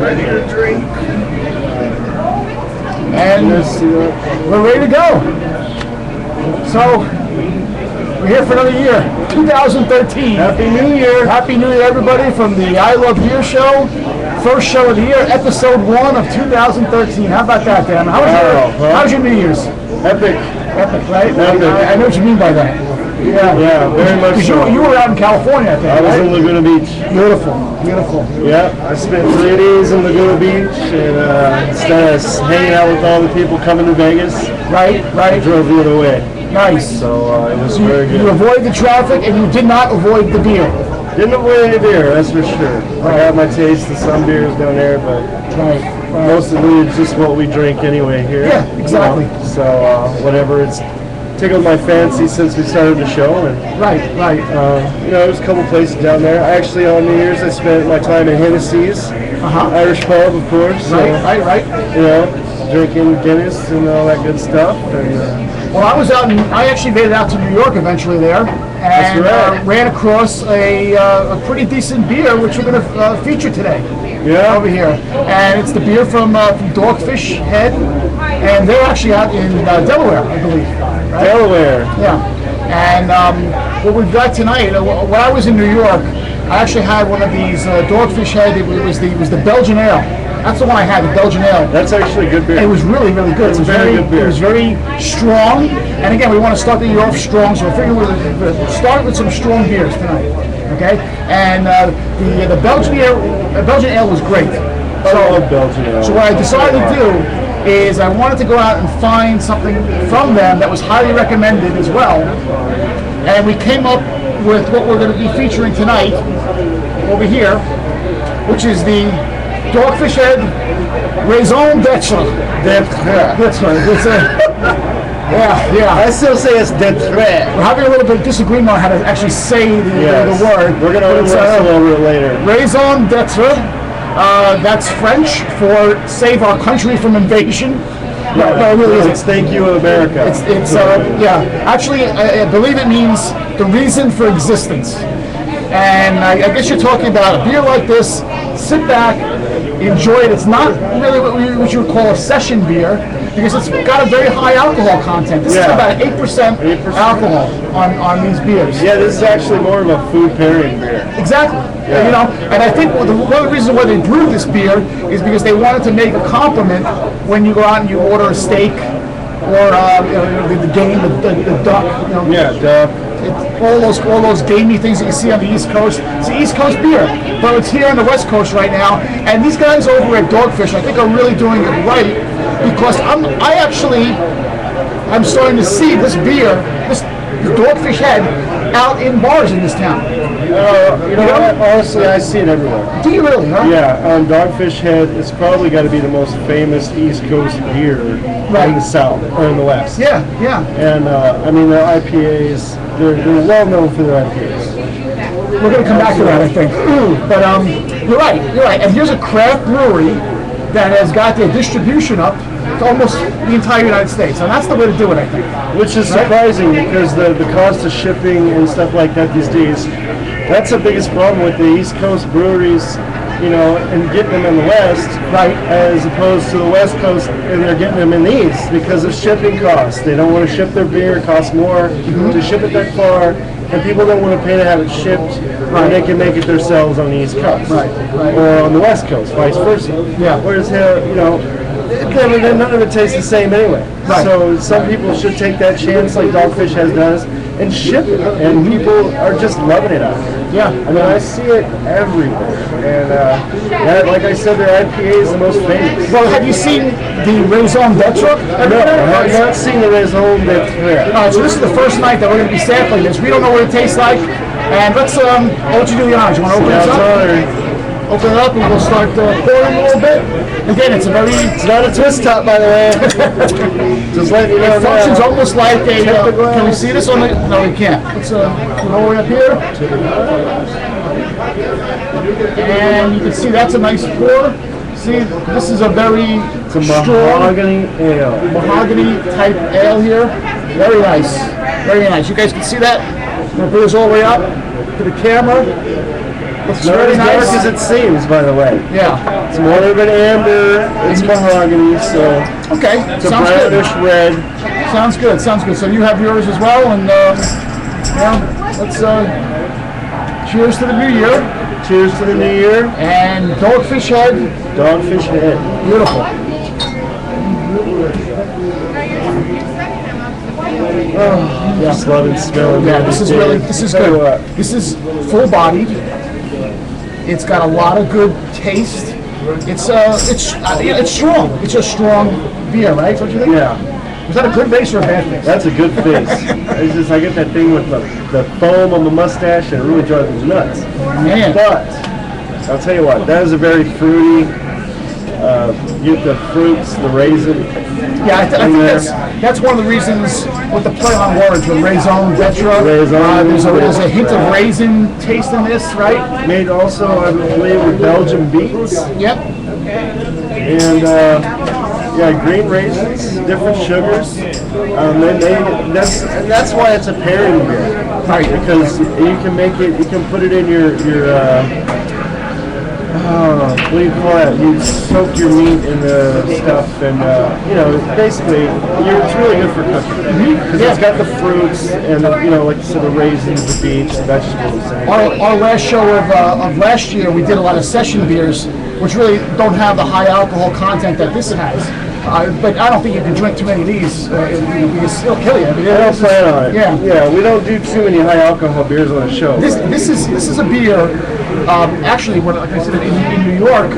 ready to drink. And we're ready to go. So, we're here for another year, 2013. Happy New Year. Happy New Year, everybody, from the I Love Beer Show. First show of the year, episode 1 of 2013. How about that, Dan? How was your New Year's? Epic. Epic, right? Epic. I know what you mean by that. Yeah, very much so. You were out in California, I think, I was right? in Laguna Beach. Beautiful, beautiful. Yeah, I spent 3 days in Laguna Beach, and instead of hanging out with all the people coming to Vegas, Right. I drove the other way. Nice. So it was very good. You avoided the traffic, and you did not avoid the beer. Didn't avoid any beer, that's for sure. I got my taste of some beers down there, but mostly it's just what we drink anyway here. Yeah, exactly. You know? So whatever, it's tickled my fancy since we started the show. And Right. there's a couple places down there. Actually, on New Year's, I spent my time in Hennessy's, Irish pub, of course. So, Right. You know, drinking Guinness and all that good stuff. And, Well, I actually made it out to New York eventually there, and ran across a pretty decent beer, which we're going to feature today. Yeah. Over here, and it's the beer from Dogfish Head, and they're actually out in Delaware, I believe. Right? Delaware. Yeah. And what we've got tonight, when I was in New York, I actually had one of these Dogfish Head. It was the Belgian Ale. That's the one I had, the Belgian Ale. That's actually a good beer. It was really, really good. It's a very good beer. It was very strong. And again, we want to start the year off strong, so I figured we'll start with some strong beers tonight. Okay? And the Belgian Ale was great. I love Belgian Ale. So what I decided to do is I wanted to go out and find something from them that was highly recommended as well. And we came up with what we're going to be featuring tonight over here, which is the Dogfish Head Raison d'etre. That's right. It's yeah. I still say it's d'etre. We're having a little bit of disagreement on how to actually say the word. We're going to wrestle over it later. Raison d'etre. That's French for save our country from invasion. No, it really isn't. It's thank you, America. It's actually, I believe it means the reason for existence. And I guess you're talking about a beer like this, sit back, enjoy it. It's not really what you would call a session beer, because it's got a very high alcohol content. This is about 8% alcohol on these beers. Yeah, this is actually more of a food pairing beer. Exactly. Yeah. And I think one of the reasons why they brewed this beer is because they wanted to make a compliment when you go out and you order a steak or the game, the duck. Duck. All those gamey things that you see on the East Coast. It's an East Coast beer, but it's here on the West Coast right now. And these guys over at Dogfish, I think, are really doing it right, because I'm starting to see this beer, this Dogfish Head, out in bars in this town. You know what? Honestly, I see it everywhere. Do you really, huh? Yeah, Dogfish Head is probably got to be the most famous East Coast beer in the South or in the West. Yeah. And their IPAs, they're well known for their IPAs. We're going to come back to that, I think. But you're right. And here's a craft brewery that has got their distribution up to almost the entire United States. And that's the way to do it, I think. Which is surprising, because the cost of shipping and stuff like that these days, that's the biggest problem with the East Coast breweries, and getting them in the West, as opposed to the West Coast, and they're getting them in the East because of shipping costs. They don't want to ship their beer; it costs more to ship it that far, and people don't want to pay to have it shipped when they can make it themselves on the East Coast or on the West Coast, vice versa. Yeah. Whereas here, none of it tastes the same anyway. So some people should take that chance, like Dogfish does, and ship it, and people are just loving it out here. Yeah. I see it everywhere, and like I said, their IPA is the most famous. Well, have you seen the Raison d'etre? No, I have not seen the Raison d'etre. All right, so this is the first night that we're going to be sampling this. We don't know what it tastes like, and let's I'll let you do the honors. You want to open this up? Open it up, and we'll start pouring a little bit. Again, it's not a twist top, by the way. Just letting you know. It functions almost like a. Can we see this on the? No, we can't. Let's go way up here. And you can see that's a nice pour. See, this is a very strong mahogany ale. Mahogany type ale here. Very nice. Very nice. You guys can see that? I'm going to bring this all the way up to the camera. It's not as dark as it seems, by the way. Yeah. It's more of an amber. It's mahogany, so Okay, it's a sounds good. brownish red. Sounds good. Sounds good. So you have yours as well, and let's cheers to the new year. Cheers to the new year. And Dogfish Head. Dogfish head. Beautiful. Just loving smelling. Yeah, this is good. This is full bodied. It's got a lot of good taste. It's strong. It's a strong beer, right? Don't you think? Yeah. Is that a good base or a bad base? That's a good face. It's just, I get that thing with the foam on the mustache, and it really drives me nuts. Man. But I'll tell you what, that is a very fruity. You get the fruits, the raisin. Yeah, I think that's one of the reasons with the play on words with Raison, Vetra. Raison, there's a hint of raisin taste in this, right? Made also, I believe, with Belgian beets. Yep. And yeah, green raisins, different sugars. That's why it's a pairing beer, Right. because you can make it. You can put it in your what do you call it? You soak your meat in the stuff, and basically, it's really good for cooking because it's got the fruits and like you said, the raisins, the beets, the vegetables. Our last show of last year, we did a lot of session beers, which really don't have the high alcohol content that this has. But I don't think you can drink too many of these. It'll kill you. I mean, I don't plan on it. Yeah. We don't do too many high alcohol beers on the show. This is a beer. Actually, like I said, in New York,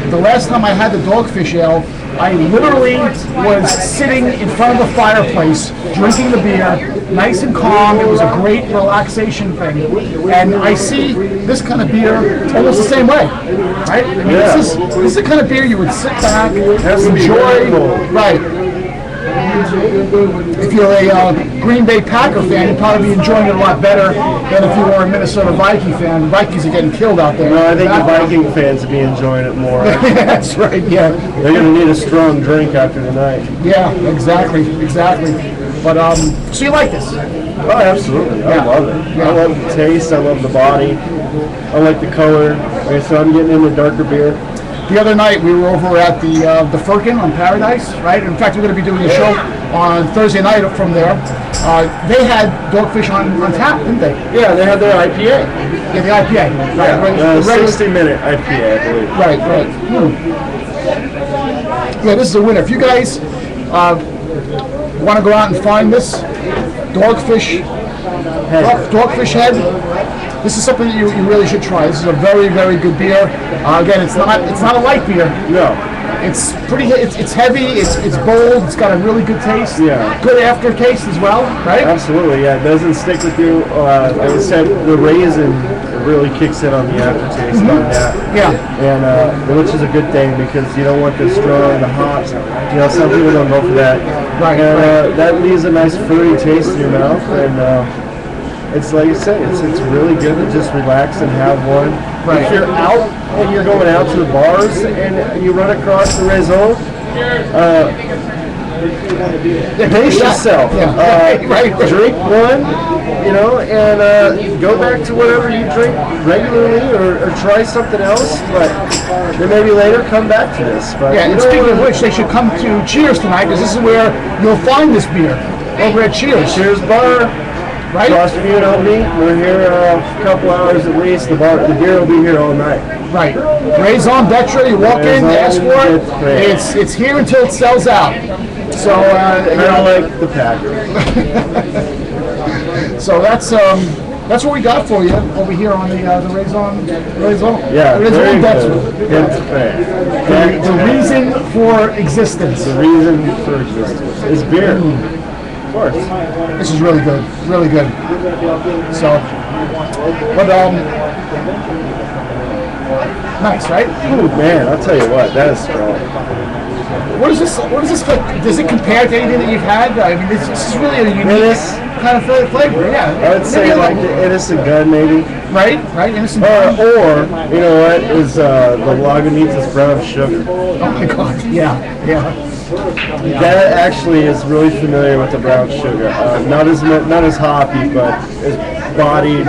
the last time I had the Dogfish Ale, I literally was sitting in front of the fireplace, drinking the beer, nice and calm. It was a great relaxation thing. And I see this kind of beer almost the same way, right? I mean, this is the kind of beer you would sit back, enjoy, right? If you're a Green Bay Packer fan, you'd probably be enjoying it a lot better than if you were a Minnesota Viking fan. The Vikings are getting killed out there. No, I think the Viking fans would be enjoying it more. That's right, yeah. They're going to need a strong drink after tonight. Yeah, exactly. But, so you like this? Oh, absolutely. I love it. Yeah. I love the taste. I love the body. I like the color. Okay, so I'm getting into darker beer. The other night we were over at the Firkin on Paradise, right? In fact, we're going to be doing a show on Thursday night from there. They had Dogfish on tap, didn't they? Yeah, they had their IPA. Yeah, the IPA. Right. Yeah, 60-minute IPA, I believe. Right. Yeah, this is a winner. If you guys want to go out and find this Dogfish Head, this is something that you really should try. This is a very, very good beer. Again, it's not a light beer. No. It's pretty. It's heavy. It's bold. It's got a really good taste. Yeah. Good aftertaste as well, right? Absolutely. Yeah, it doesn't stick with you. Like I said, the raisin really kicks in on the aftertaste on that. Yeah. And which is a good thing because you don't want the strong, the hops. Some people don't go for that. Right. And that leaves a nice fruity taste in your mouth, and it's like you said, it's really good to just relax and have one. Right. If you're out and you're going out to the bars and you run across the Raison, pace yourself. Right. Drink one, and go back to whatever you drink regularly, or try something else. But then maybe later come back to this. But Yeah. And speaking of which, they should come to Cheers tonight because this is where you'll find this beer over at Cheers. Cheers Bar. Right? Across from you and me, we're here a couple hours at least. The beer will be here all night. Right. Raison Vetra, you walk in, you ask for it. Great. It's here until it sells out. So Kind of like the Packer. So that's what we got for you over here on the Raison. Yeah, very Vetra. good. The reason for existence. The reason for existence is beer. Of course. This is really good, really good. So, but nice, right? Ooh, man, I'll tell you what, that is strong. What is this? Does it compare to anything that you've had? I mean, this is really a unique kind of flavor. Yeah, I would say maybe like the Innocent Gun, maybe. right, Innocent. Or you know what is the Lagunitas brown sugar. Oh my God! Yeah. That actually is really familiar with the brown sugar. Not as hoppy, but it's bodied.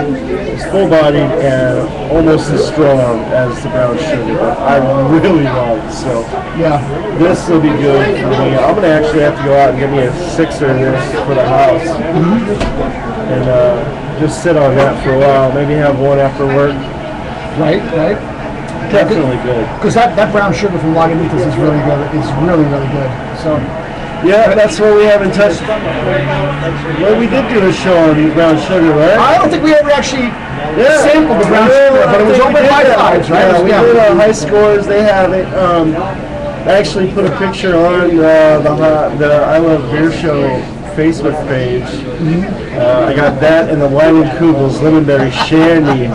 It's full-bodied and almost as strong as the brown sugar, but I really love it. So Yeah. this will be good for me. I'm gonna actually have to go out and get me a sixer of this for the house, and just sit on that for a while. Maybe have one after work. Right. Definitely good. Because that brown sugar from Lagunitas is really good. It's really good. So. Yeah, that's what we haven't touched. Well, we did do a show on brown sugar, right? I don't think we ever actually sampled the brown sugar, but it was open high fives, right? Yeah, we did high scores. They have it. I actually put a picture on the I Love Beer Show Facebook page. I got that and the Wine and Kugel's Lemonberry Shandy,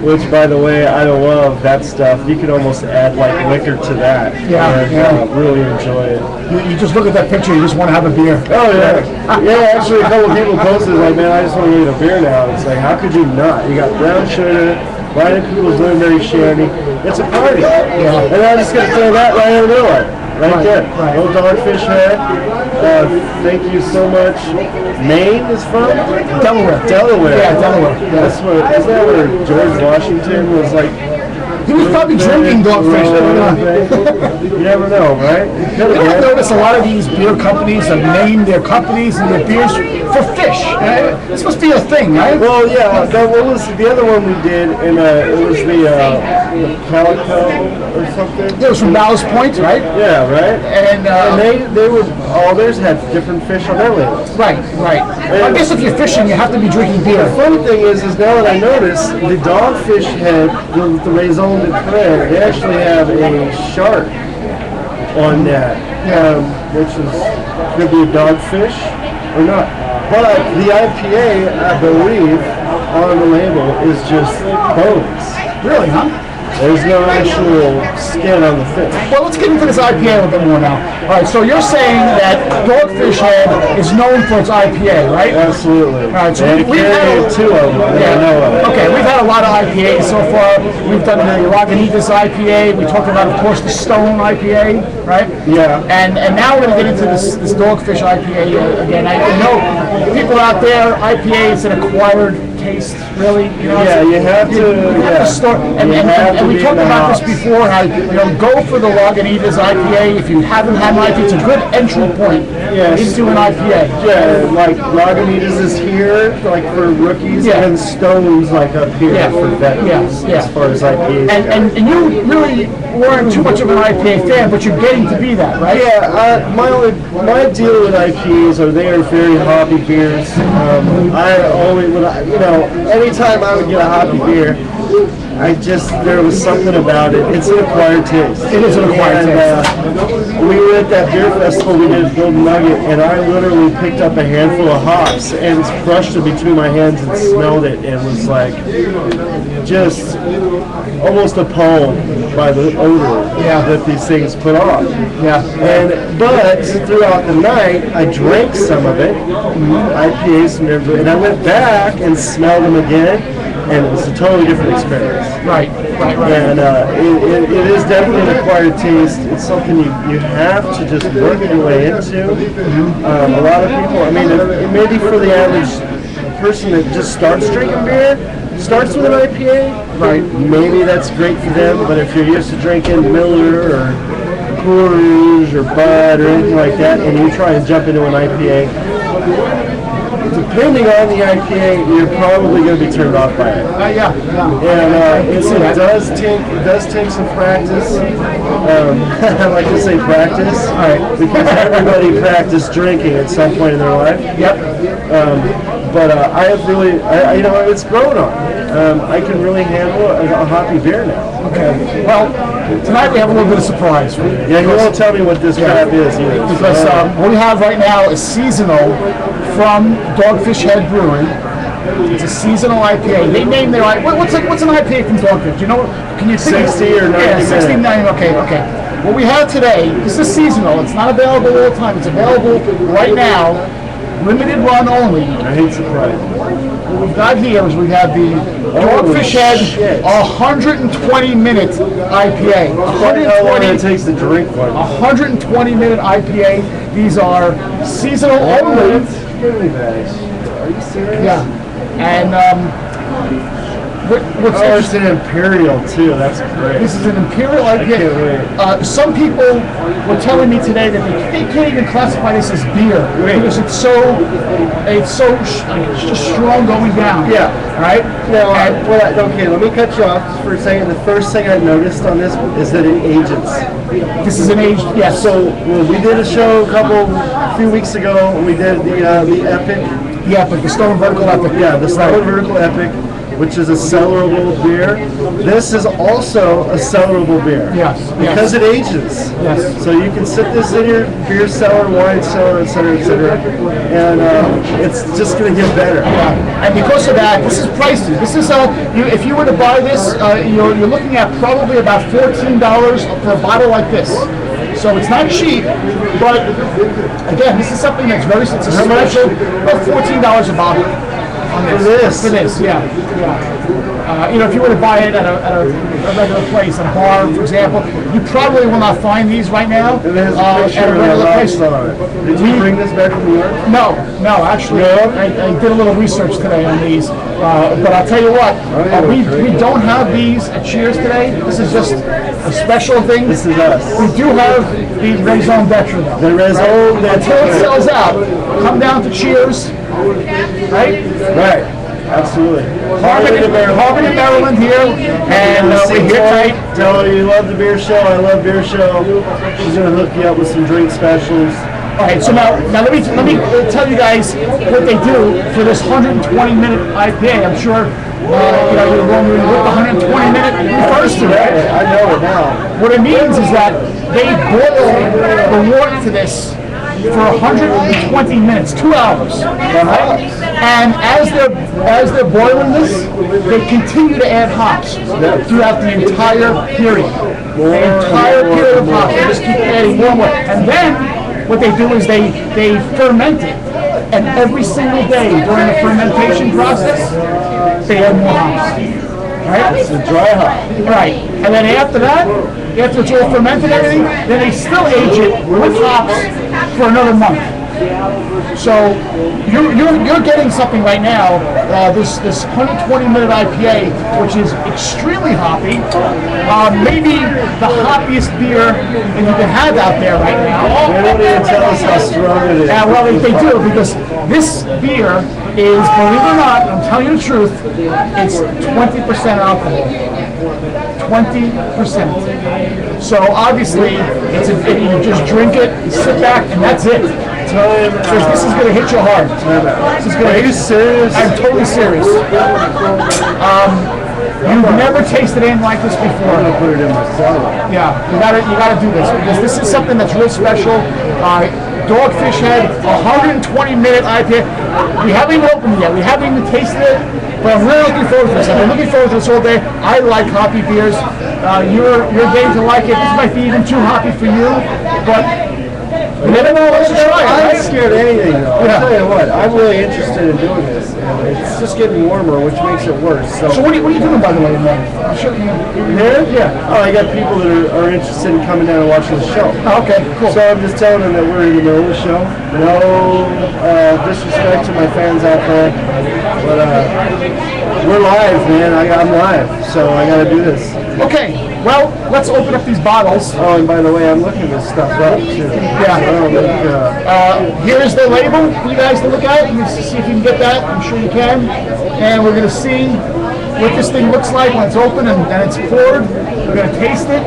which, by the way, I love that stuff. You can almost add like liquor to that. And really enjoy it. You just look at that picture, you just want to have a beer. Oh yeah, yeah. Actually, a couple of people posted like, "Man, I just want to get a beer now." It's like, how could you not? You got brown sugar, Wine and Kugel's Lemonberry Shandy. It's a party. And I'm just gonna throw that right in the middle of it. Right there. Little Dogfish head. Thank you so much. Maine is from? Delaware. Yeah, Delaware. Yeah. That's where, isn't that where George Washington was like? He was probably drinking Dogfish. You never know, right? You ever notice a lot of these beer companies have named their companies and their beers for fish? This must be a thing, right? Well, yeah. What was the other one we did? And it was the Calico or something. It was from Ballast Point, right? Yeah, right. And they would all theirs had different fish on their labels. Right. I guess if you're fishing, you have to be drinking beer. The funny thing is now that I notice the Dogfish head, the Raison, they actually have a shark on that, which could be a dogfish or not. But the IPA, I believe, on the label is just bones. Really, huh? There's no actual skin on the fish. Well, let's get into this IPA a little bit more now. All right, so you're saying that Dogfish Head is known for its IPA, right? Absolutely. All right, so and we've had two of them that I know of. Okay, we've had a lot of IPAs so far. We've done the Lagunitas IPA. We talked about, of course, the Stone IPA, right? Yeah. And now we're going to get into this Dogfish IPA again. I know people out there, IPA is an acquired taste, really. You know, yeah, you have to start. And we talked about this before. How go for the Lagunitas IPA if you haven't had an IPA. It's a good entry point into an IPA. Yeah, like Lagunitas is here, like for rookies, and Stone's like up here for veterans. As far as IPAs go. And you really weren't too much of an IPA fan, but you're getting to be that, right? Yeah, my deal with IPAs are they are very hoppy beers. Anytime I would get a hoppy beer, there was something about it. It's an acquired taste. It is an acquired taste. We were at that beer festival, we did Golden Nugget, and I literally picked up a handful of hops and crushed it between my hands and smelled it, and was like, just almost appalled by the odor that these things put off. But throughout the night, I drank some of it, IPAs, and I went back and smelled them again, and it was a totally different experience. Right. And it is definitely an acquired taste. It's something you have to just work your way into. A lot of people, I mean, maybe for the average person that just starts drinking beer, starts with an IPA, right? Maybe that's great for them. But if you're used to drinking Miller or Cool Rouge or Bud or anything like that, and you try and jump into an IPA, depending on the IPA, you're probably going to be turned off by it. And it does take some practice. I like to say practice, because everybody practiced drinking at some point in their life. But I have really, it's grown on me. I can really handle a hoppy beer now. Okay. Well, tonight we have a little bit of surprise for you. Yeah, you won't tell me what this crap is either. Because what we have right now is seasonal from Dogfish Head Brewing. It's a seasonal IPA. They name their IPA. What's an IPA from Dogfish? You know? Can you think 60 or 90 Yeah, 60, 90. Okay. What we have today, this is seasonal. It's not available all the time. It's available right now. Limited run only. I hate surprise. What we've got here is we have the Dogfish Head 120-minute IPA. How long it takes to drink one? 120-minute IPA. These are seasonal only. Are you serious? Yeah. And what's Oh, it's an Imperial too. That's great. this is an Imperial I can't IPA. wait. Some people were telling me today that they can't even classify this as beer because it's just strong going down. Yeah. Right. No, And- okay, let me cut you off just for a second. The first thing I noticed on this is that it ages. This is an aged. Yes. So we did a show a few weeks ago. We did the Epic. Yeah, but the Stone Vertical Epic. Yeah, the Stone Vertical Epic, which is a cellarable beer. This is also a cellarable beer. Yes, Because it ages. Yes. So you can sit this in your beer cellar, wine cellar, et cetera, and it's just going to get better. Yeah, and because of that, this is pricey. This is if you were to buy this, you're looking at probably about $14 for a bottle like this. So it's not cheap, but again, this is something that's very it's a special. About $14 a bottle on this. For this, yeah. If you were to buy it at a regular place, a bar, for example, you probably will not find these right now And it has a at picture a of a regular place. lobster on it. Did you bring this back from New York? No, actually, I did a little research today on these, but I'll tell you what, we don't have these at Cheers today. This is just a special thing. This is us. We do have the Raison Vetra though. The Raison Until it sells out, come down to Cheers, right? Right. Absolutely. Harmony, Maryland here, and we're here tonight. Tell her you love the beer show. I love beer show. She's gonna hook you up with some drink specials. All right, so now let me tell you guys what they do for this 120-minute IPA. I'm sure you're wondering what the 120-minute refers to, right? I know it now. What it means is that they boil the water to this for 120 minutes, 2 hours. Right? And as they're boiling this, they continue to add hops throughout the entire period. The entire period of hops. They just keep adding more and more. And then what they do is they ferment it. And every single day during the fermentation process, they add more hops. Right? It's a dry hop. Right. And then after that, after it's all fermented and everything, then they still age it with hops for another month. So you're getting something right now, this 120-minute IPA, which is extremely hoppy, maybe the hoppiest beer that you can have out there right now. They don't even tell us how strong it is. Well, they do, because this beer is, believe it or not, I'm telling you the truth, it's 20% alcohol. 20%. So obviously, you just drink it, you sit back, and that's it. Because this is going to hit you hard. Are you serious? I'm totally serious. You've never tasted anything like this before. I'm gonna put it in my cellar. Yeah, you gotta do this, because this is something that's real special. Dogfish had 120-minute IPA. We haven't even opened it yet. We haven't even tasted it, but I'm really looking forward to this. I've been looking forward to this all day. I like hoppy beers. You're getting to like it. This might be even too hoppy for you, but you never know. Let's try it. I'm Right? scared of anything though. Yeah. I'll tell you what, I'm really interested in doing this. And it's just getting warmer, which makes it worse. So what are you doing, by the way, man? I'm sure you. Here? Yeah. Oh, I got people that are interested in coming down and watching the show. Oh, okay, cool. So I'm just telling them that we're in the middle of the show. No disrespect to my fans out there, but we're live, man. I'm live, so I got to do this. Okay, well, let's open up these bottles. Oh, and by the way, I'm looking this stuff up too. Yeah. So, Here's the label for you guys to look at. You can see if you can get that. I'm sure you can. And we're going to see what this thing looks like when it's open and it's poured. We're going to taste it.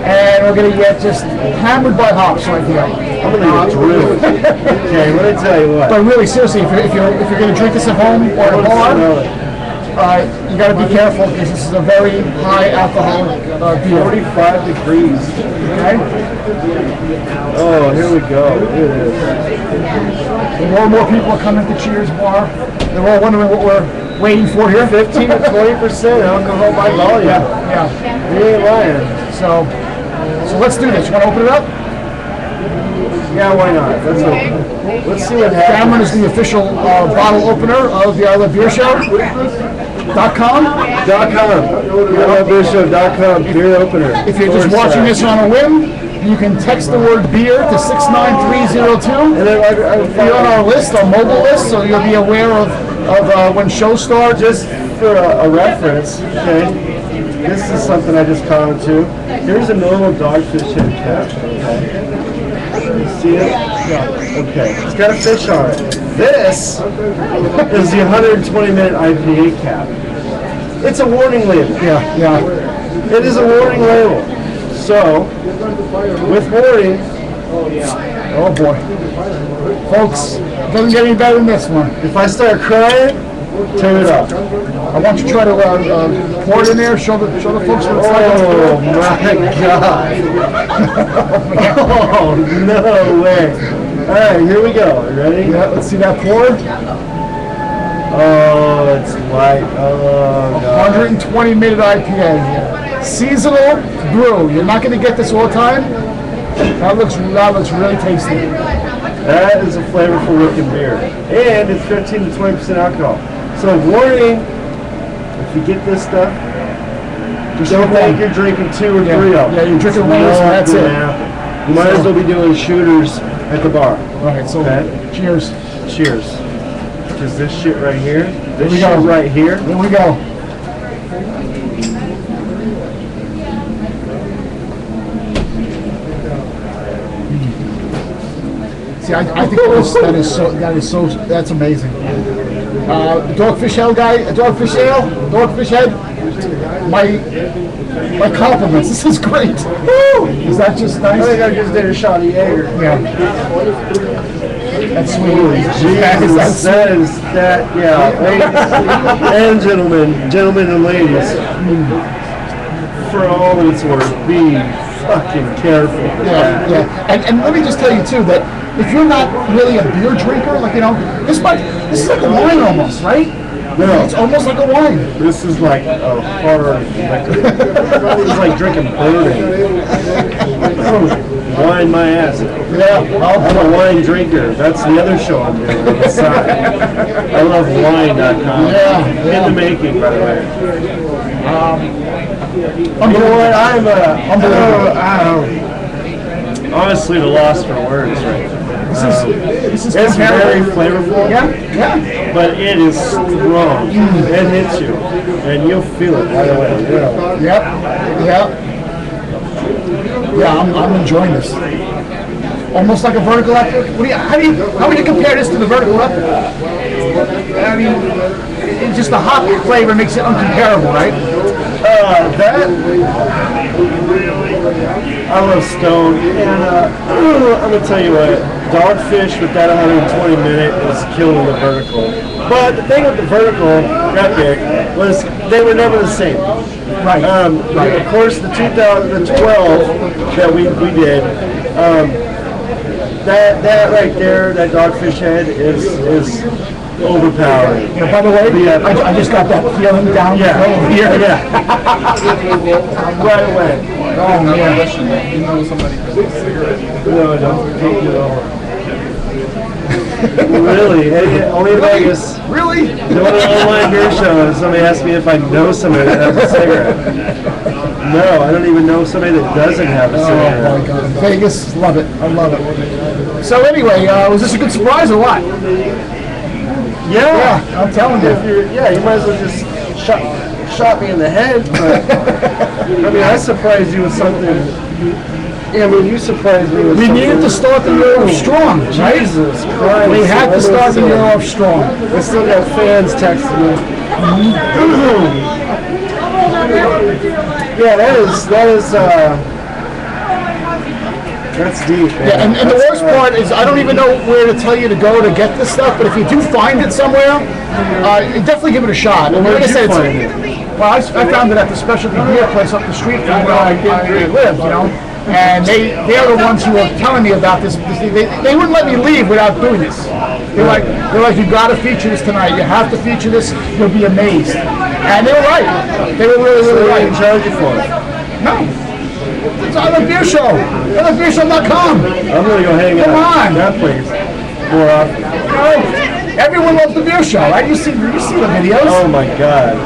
And we're going to get just hammered by hops right here. I'm gonna get drilled. Okay, let me tell you what. But really, seriously, if you're going to drink this at home or at a bar, you got to be careful, because this is a very high alcoholic beer. 45 degrees. Okay? Oh, here we go. Look at this. More and more people are coming to Cheers Bar. They're all wondering what we're waiting for here. 15 to 20% alcohol by volume. Yeah. You ain't lying. So let's do this. You want to open it up? Yeah, why not? Let's see what happens. Cameron is the official bottle opener of the I Love Beer Show. .com. ILoveBeerShow.com, beer opener. If you're just watching this on a whim, you can text the word beer to 69302. And then Be on our list, our mobile list, so you'll be aware of of when shows start. Just for a reference, okay, this is something I just caught onto. Here's a normal Dogfish head cap, okay? You see it? Yeah. Okay, it's got a fish on it. This is the 120-minute IPA cap. It's a warning label. Yeah. It is a warning label. So, with warning, Oh boy. Folks, it doesn't get any better than this one. if I start crying, turn it up. I want you to try to pour it in there, show the folks what it's like. Oh my God. Oh, no way. All right, here we go. You ready? Yeah, let's see that pour. Oh, it's light. Oh, God. 120-minute IPA. Seasonal brew. You're not going to get this all the time. That looks really tasty. That is a flavorful looking beer. And it's 15 to 20% alcohol. So warning, if you get this stuff, don't think you're drinking 2 or 3 of them. Yeah, you're drinking one of those and that's it. Happen. You might as well be doing shooters at the bar. All right, so cheers. Cheers. Because this shit right here, this we shit go. right here, Here we go. See, I think that's amazing. Dogfish head. My compliments. This is great. Woo! Is that just nice? I think I just did a shot of Jaeger. Yeah. That's sweet. Jesus, ladies and gentlemen and ladies, for all that it's worth, be fucking careful. Yeah. And let me just tell you too that if you're not really a beer drinker, like this is like a wine almost, right? No, it's almost like a wine. This is like a hard liquor. It's like drinking bourbon. Wine my ass. Yeah, I'm a wine drinker. That's the other show I'm doing on the side. I love wine.com. Yeah. In the making, by the way. You know what? I'm honestly at a loss for words right now. This is it's very flavorful. Yeah. But it is strong. It hits you, and you'll feel it right away. Yeah, I'm enjoying this. Almost like a vertical epic. How would you compare this to the vertical epic? I mean, it's just the hop flavor makes it uncomparable, right? I love Stone, and I'm gonna tell you what, Dogfish with that 120-minute is killing the vertical. But the thing with the vertical epic was they were never the same. Right. Of course, the 2012 that we did, that right there, that Dogfish head is overpowering. Yeah, by the way, I just got that feeling down Yeah. Right away. Oh man. You know somebody could take a cigarette. No, don't take it all. Really? Only in Vegas. Really? Doing an online beer show, and somebody asked me if I know somebody that has a cigarette. No, I don't even know somebody that doesn't have a cigarette. Oh my God. Vegas, love it. I love it. So anyway, was this a good surprise or what? Yeah, I'm telling you. You might as well just shot me in the head. But I mean, I surprised you with something. Yeah, I mean, you surprised me with We something. needed to start the year off strong, right? Jesus Christ. We had to start the year off strong. I still got fans texting me. Yeah, that's deep, man. Yeah, and the worst part is I don't even know where to tell you to go to get this stuff, but if you do find it somewhere, definitely give it a shot. And Where'd like I you said, find it? Well, I found it at the specialty beer place up the street from where I live, you know. And they're the ones who were telling me about this. They wouldn't let me leave without doing this. They're like, you got to feature this tonight. You have to feature this. You'll be amazed. And they were right. They were really, really right. They charge you for it. No. It's on the beer show. beershow.com. I'm gonna go hang out. Come on. That place. More often. No. Everyone loves the beer show, right? You see the videos. Oh my God.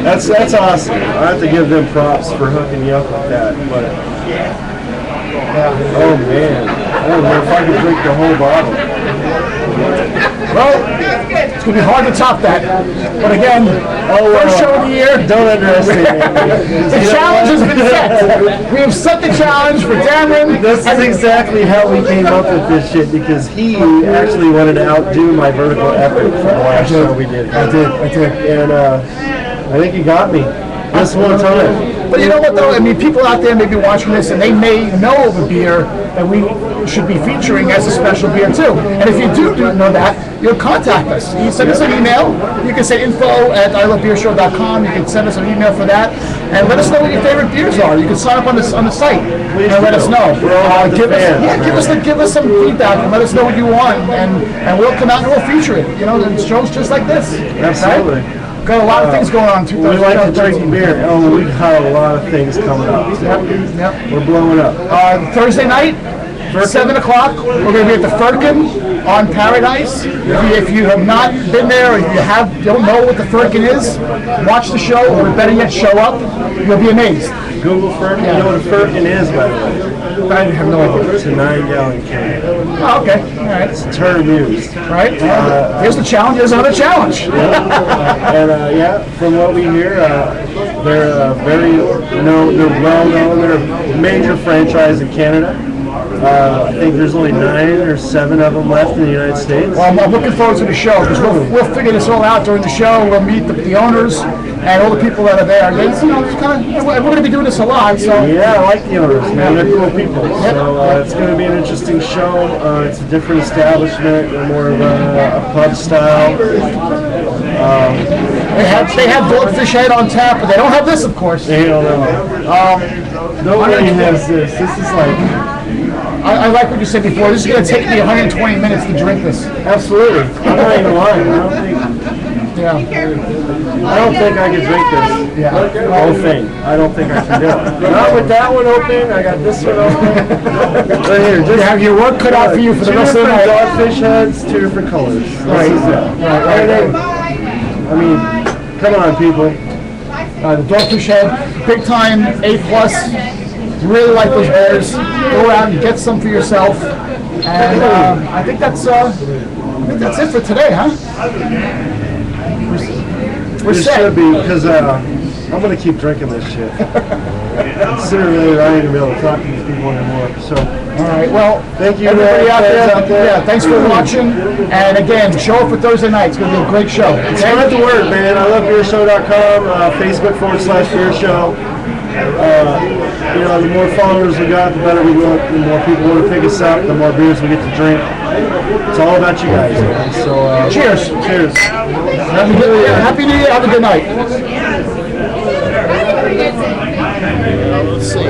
That's awesome. I have to give them props for hooking you up with that. But oh man, I don't know if I could drink the whole bottle. Well, it's going to be hard to top that. But again, first show of the year. Don't underestimate me. The challenge has been set. We have set the challenge for Dameron. This is exactly how we came up with this shit, because he actually wanted to outdo my vertical effort for the last show we did. I did. And I think he got me this one time. But you know what though? I mean, people out there may be watching this and they may know of a beer that we should be featuring as a special beer too. And if you do know that, you'll contact us. You send us an email. You can say info@ilovebeershow.com. You can send us an email for that. And let us know what your favorite beers are. You can sign up on the site and let us know. Give us some feedback and let us know what you want, and we'll come out and we'll feature it. You know, in shows just like this. Absolutely. Right? Got a lot of things going on in 2013. We like to drink beer. Oh, we've got a lot of things coming up. Yep. We're blowing up. Thursday night, 7 o'clock, we're going to be at the Firkin on Paradise. If you have not been there, or you don't know what the Firkin is, watch the show, or better yet, show up. You'll be amazed. Google Firkin. You know what a Firkin is, by the way? I have no idea. It's a 9-gallon can. Oh, okay. All right. It's a term used. Right. Here's the challenge. Here's another challenge. And from what we hear, they're they're well known. They're a major franchise in Canada. I think there's only 9 or 7 of them left in the United States. Well, I'm looking forward to the show because we'll figure this all out during the show. We'll meet the owners and all the people that are there. We're going to be doing this a lot. So yeah, I like the owners, man. They're cool people. So it's going to be an interesting show. It's a different establishment, more of a pub style. They have Dogfish Head on tap, but they don't have this, of course. They don't know. Nobody has this. This is like. I like what you said before. This is going to take me 120 minutes to drink this. Absolutely. I'm not even lying. I don't think I can drink this. Yeah. Whole thing. I don't think I can do it. Not with that one open. I got this one open. Right here. Just you have your work cut out for you for the rest of the night. Dogfish heads, 2 different colors. Right. Right. I mean, come on, people. The Dogfish Head, big time, A+. Really like those beers. Go out and get some for yourself. And I think that's it for today, huh? We're set. Should be, because I'm going to keep drinking this shit. Sooner or later, I ain't going to be able to talk to these people anymore. So, all right. Well, thank you, everybody out there. Yeah, thanks for watching. And again, show up for Thursday night. It's going to be a great show. Spread the word, man. I love beershow.com, Facebook.com/beershow. The more followers we got, the better we look. The more people want to pick us up, the more beers we get to drink. It's all about you guys, man. So, cheers. Cheers. Happy New Year. Have a good night. Let's see.